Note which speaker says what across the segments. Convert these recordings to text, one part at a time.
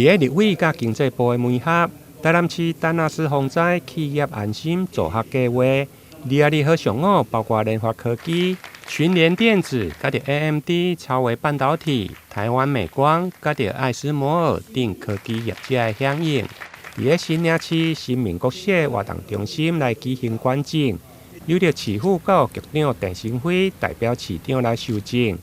Speaker 1: 伫立委甲经济部的媒合，台南市丹纳斯防灾企业安心做学计划，22号上午，包括联发科技、群联电子、甲着 AMD、超微半导体、台湾美光、甲着艾斯摩尔等科技业者的响应，伫新营市新民国小活动中心来举行观证，由着市府局局长陈升辉代表市长来受证。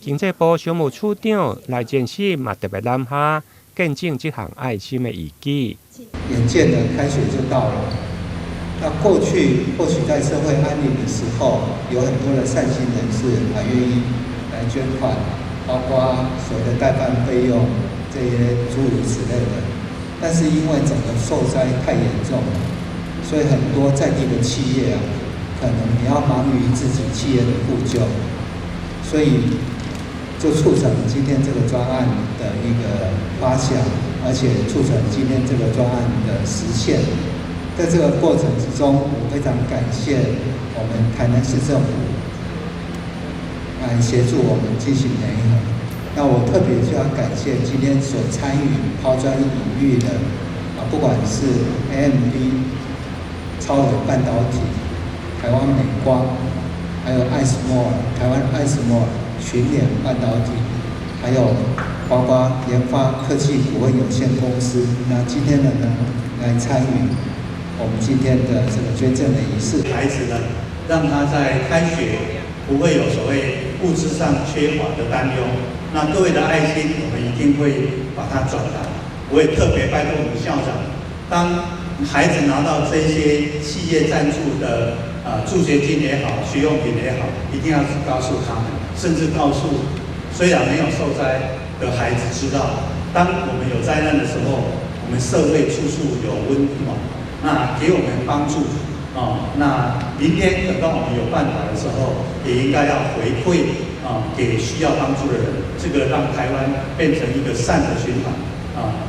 Speaker 1: 经济部商务处长赖建新嘛特别揽下见证这项爱心的意义。
Speaker 2: 眼见的开学就到了，那过去或许在社会安宁的时候，有很多的善心人士愿意来捐款，包括所谓的代办费用这些诸如此类的。但是因为整个受灾太严重了，所以很多在地的企业可能你要忙于自己企业的复救，所以就促成今天这个专案的一个发想，而且促成今天这个专案的实现。在这个过程之中，我非常感谢我们台南市政府来协助我们进行联合。那我特别就要感谢今天所参与抛砖引玉的不管是 AMD、超微半导体、台湾美光，还有艾斯摩尔、台湾艾斯摩尔、群联半导体，还有包括研发科技股份有限公司，那今天呢来参与我们今天的这个捐赠的仪式。
Speaker 3: 孩子呢，让他在开学不会有所谓物质上缺乏的担忧。那各位的爱心，我们一定会把它转达。我也特别拜托我们校长，当孩子拿到这些企业赞助的助学金也好，学用品也好，一定要告诉他们，甚至告诉虽然没有受灾的孩子知道，当我们有灾难的时候，我们社会处处有温暖，那给我们帮助那明天等到我们有办法的时候，也应该要回馈给需要帮助的人，这个让台湾变成一个善的循环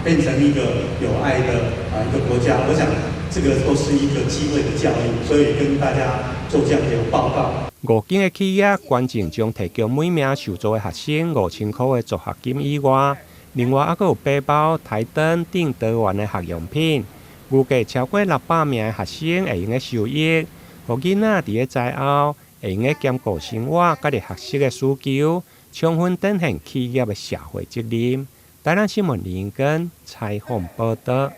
Speaker 3: 变成一个有爱的一个国家。我想这个都是一个机会的教育，所以跟大家做这样的报告。
Speaker 1: 5间的企业捐赠将提供每名受助的学生5000块的助学金以外，另外还有背包、台灯等多元的学用品。预计超过600名的学生会用的受益，让囡仔伫个灾后会用的兼顾生活甲学习的需求，充分展现企业的社会责任。台南新闻林根采访报道。